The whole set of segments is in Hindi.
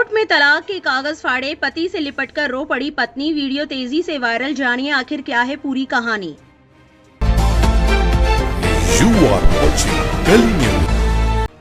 कोर्ट में तलाक के कागज फाड़े, पति से लिपटकर रो पड़ी पत्नी, वीडियो तेजी से वायरल। जानिए आखिर क्या है पूरी कहानी। You are watching Delhi News.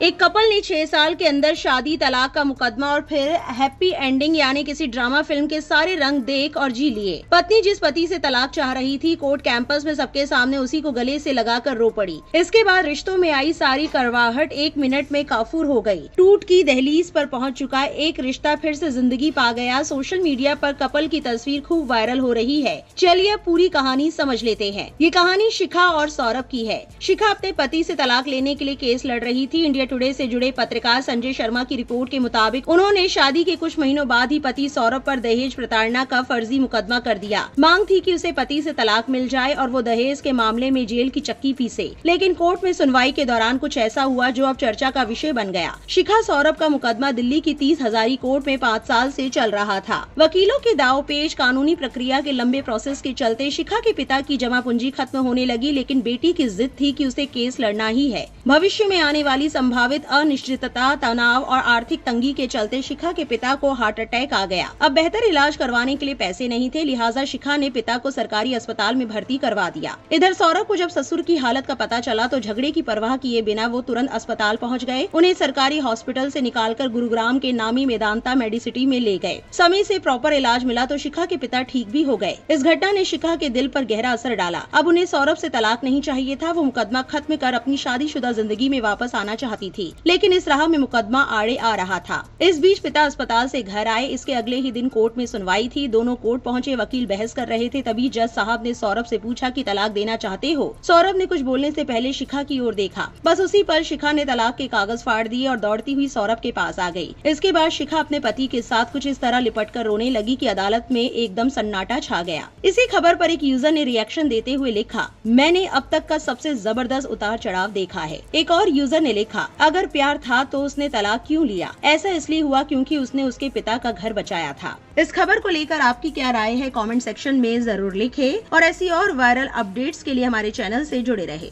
एक कपल ने 6 साल के अंदर शादी, तलाक का मुकदमा और फिर हैप्पी एंडिंग यानी किसी ड्रामा फिल्म के सारे रंग देख और जी लिए। पत्नी जिस पति से तलाक चाह रही थी, कोर्ट कैंपस में सबके सामने उसी को गले से लगाकर रो पड़ी। इसके बाद रिश्तों में आई सारी करवाहट 1 मिनट में काफूर हो गई। टूट की दहलीज पर पहुंच चुका एक रिश्ता फिर से जिंदगी पा गया। सोशल मीडिया पर कपल की तस्वीर खूब वायरल हो रही है। चलिए अब पूरी कहानी समझ लेते हैं। ये कहानी शिखा और सौरभ की है। शिखा अपने पति से तलाक लेने के लिए केस लड़ रही थी। इंडिया टुडे से जुड़े पत्रकार संजय शर्मा की रिपोर्ट के मुताबिक उन्होंने शादी के कुछ महीनों बाद ही पति सौरभ पर दहेज प्रताड़ना का फर्जी मुकदमा कर दिया। मांग थी कि उसे पति से तलाक मिल जाए और वो दहेज के मामले में जेल की चक्की पीसे। लेकिन कोर्ट में सुनवाई के दौरान कुछ ऐसा हुआ जो अब चर्चा का विषय बन गया। शिखा सौरभ का मुकदमा दिल्ली की 30 हजारी कोर्ट में 5 साल से चल रहा था। वकीलों के दाव पेच, कानूनी प्रक्रिया के लंबे प्रोसेस के चलते शिखा के पिता की जमा पूंजी खत्म होने लगी। लेकिन बेटी की जिद थी कि उसे केस लड़ना ही है। भविष्य में आने वाली संभावित अनिश्चितता, तनाव और आर्थिक तंगी के चलते शिखा के पिता को हार्ट अटैक आ गया। अब बेहतर इलाज करवाने के लिए पैसे नहीं थे, लिहाजा शिखा ने पिता को सरकारी अस्पताल में भर्ती करवा दिया। इधर सौरभ को जब ससुर की हालत का पता चला तो झगड़े की परवाह किए बिना वो तुरंत अस्पताल पहुंच गए। उन्हें सरकारी हॉस्पिटल से निकालकर गुरुग्राम के नामी मेदांता मेडिसिटी में ले गए। समय से प्रॉपर इलाज मिला तो शिखा के पिता ठीक भी हो गए। इस घटना ने शिखा के दिल पर गहरा असर डाला। अब उन्हें सौरभ से तलाक नहीं चाहिए था। वो मुकदमा खत्म कर अपनी शादीशुदा जिंदगी में वापस आना चाहती थी, लेकिन इस राह में मुकदमा आड़े आ रहा था। इस बीच पिता अस्पताल से घर आए। इसके अगले ही दिन कोर्ट में सुनवाई थी। दोनों कोर्ट पहुंचे, वकील बहस कर रहे थे। तभी जज साहब ने सौरभ से पूछा कि तलाक देना चाहते हो। सौरभ ने कुछ बोलने से पहले शिखा की ओर देखा। बस उसी पर शिखा ने तलाक के कागज फाड़ दिए और दौड़ती हुई सौरभ के पास आ गई। इसके बाद शिखा अपने पति के साथ कुछ इस तरह लिपट कर रोने लगी कि अदालत में एकदम सन्नाटा छा गया। इसी खबर पर एक यूजर ने रिएक्शन देते हुए लिखा, मैंने अब तक का सबसे जबरदस्त उतार चढ़ाव देखा है। एक और यूजर ने लिखा, अगर प्यार था तो उसने तलाक क्यों लिया? ऐसा इसलिए हुआ क्योंकि उसने उसके पिता का घर बचाया था। इस खबर को लेकर आपकी क्या राय है? कमेंट सेक्शन में जरूर लिखें और ऐसी और वायरल अपडेट्स के लिए हमारे चैनल से जुड़े रहें।